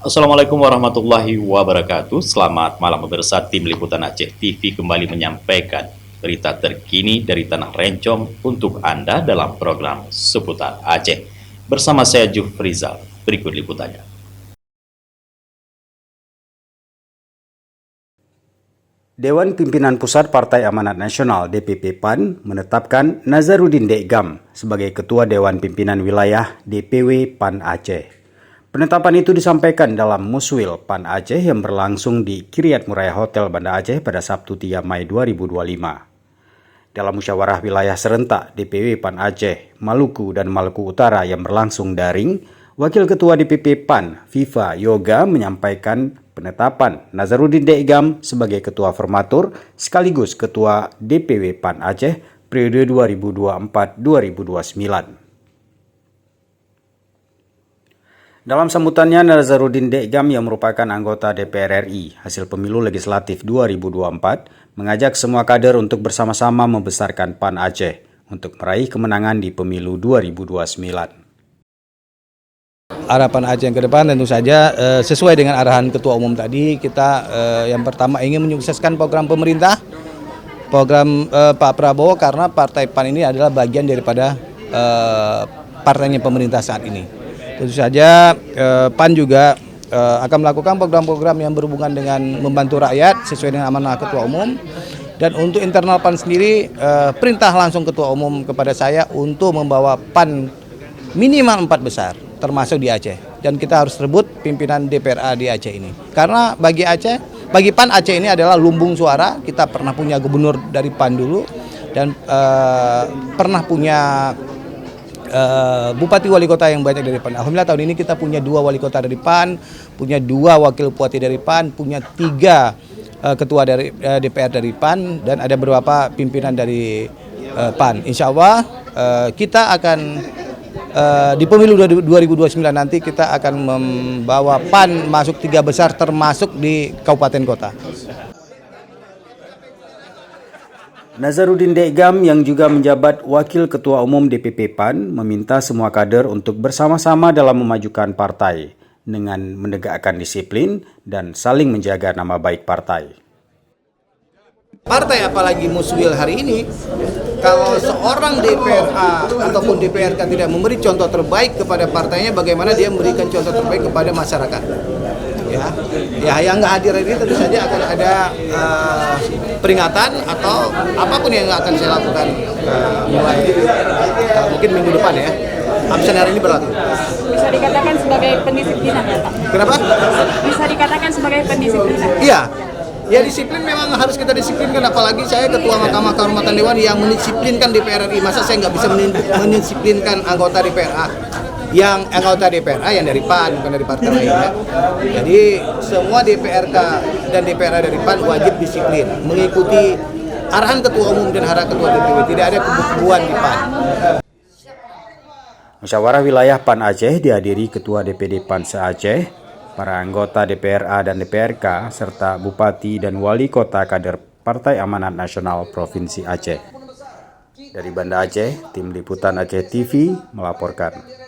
Assalamualaikum warahmatullahi wabarakatuh. Selamat malam pemirsa. Tim Liputan Aceh TV kembali menyampaikan berita terkini dari Tanah Rencong untuk Anda dalam program Seputar Aceh. Bersama saya Jufrizal. Berikut liputannya. Dewan Pimpinan Pusat Partai Amanat Nasional (DPP PAN) menetapkan Nazarudin Dekgam sebagai Ketua Dewan Pimpinan Wilayah DPW PAN Aceh. Penetapan itu disampaikan dalam Muswil PAN Aceh yang berlangsung di Kiryat Muraya Hotel Banda Aceh pada Sabtu 3 Mei 2025. Dalam musyawarah wilayah serentak DPW PAN Aceh, Maluku dan Maluku Utara yang berlangsung daring, Wakil Ketua DPP PAN, Viva Yoga, menyampaikan penetapan Nazarudin Dekgam sebagai Ketua Formatur sekaligus Ketua DPW PAN Aceh periode 2024-2029. Dalam sambutannya, Nazarudin Dekgam yang merupakan anggota DPR RI hasil pemilu legislatif 2024 mengajak semua kader untuk bersama-sama membesarkan PAN Aceh untuk meraih kemenangan di pemilu 2029. Harapan Aceh yang ke depan tentu saja sesuai dengan arahan Ketua Umum tadi, kita yang pertama ingin menyukseskan program pemerintah, program Pak Prabowo, karena Partai PAN ini adalah bagian daripada partainya pemerintah saat ini. Tentu saja PAN juga akan melakukan program-program yang berhubungan dengan membantu rakyat sesuai dengan amanah Ketua Umum. Dan untuk internal PAN sendiri, perintah langsung Ketua Umum kepada saya untuk membawa PAN minimal 4 besar, termasuk di Aceh. Dan kita harus rebut pimpinan DPRA di Aceh ini. Karena bagi PAN Aceh ini adalah lumbung suara. Kita pernah punya gubernur dari PAN dulu, dan pernah punya bupati wali kota yang banyak dari PAN. Alhamdulillah tahun ini kita punya 2 wali kota dari PAN, punya 2 wakil bupati dari PAN, punya 3 ketua dari DPR dari PAN, dan ada beberapa pimpinan dari PAN. Insya Allah kita akan di pemilu 2029 nanti kita akan membawa PAN masuk 3 besar termasuk di kabupaten kota. Nazarudin Dekgam yang juga menjabat Wakil Ketua Umum DPP PAN meminta semua kader untuk bersama-sama dalam memajukan partai dengan menegakkan disiplin dan saling menjaga nama baik partai. Partai apalagi Muswil hari ini, kalau seorang DPRA ataupun DPRK tidak memberi contoh terbaik kepada partainya, bagaimana dia memberikan contoh terbaik kepada masyarakat? Ya, yang nggak hadir ini tentu saja akan ada peringatan atau apapun yang akan saya lakukan mulai mungkin minggu depan ya. Absen hari ini berlaku. Bisa dikatakan sebagai pendisiplinan ya Pak? Kenapa? Bisa dikatakan sebagai pendisiplinan? Iya. Ya, disiplin memang harus kita disiplinkan, apalagi saya Ketua Mahkamah Kehormatan Dewan yang mendisiplinkan DPR RI. Masa saya nggak bisa mendisiplinkan anggota DPRA? Yang anggota DPRA yang dari PAN, bukan dari partai lain ya. Jadi semua DPRK dan DPRA dari PAN wajib disiplin, mengikuti arahan Ketua Umum dan arahan Ketua DPW. Tidak ada kebutuhan di PAN. Musyawarah wilayah PAN Aceh dihadiri Ketua DPD PAN se-Aceh, para anggota DPRA dan DPRK, serta Bupati dan Wali Kota kader Partai Amanat Nasional Provinsi Aceh. Dari Banda Aceh, Tim Liputan Aceh TV melaporkan.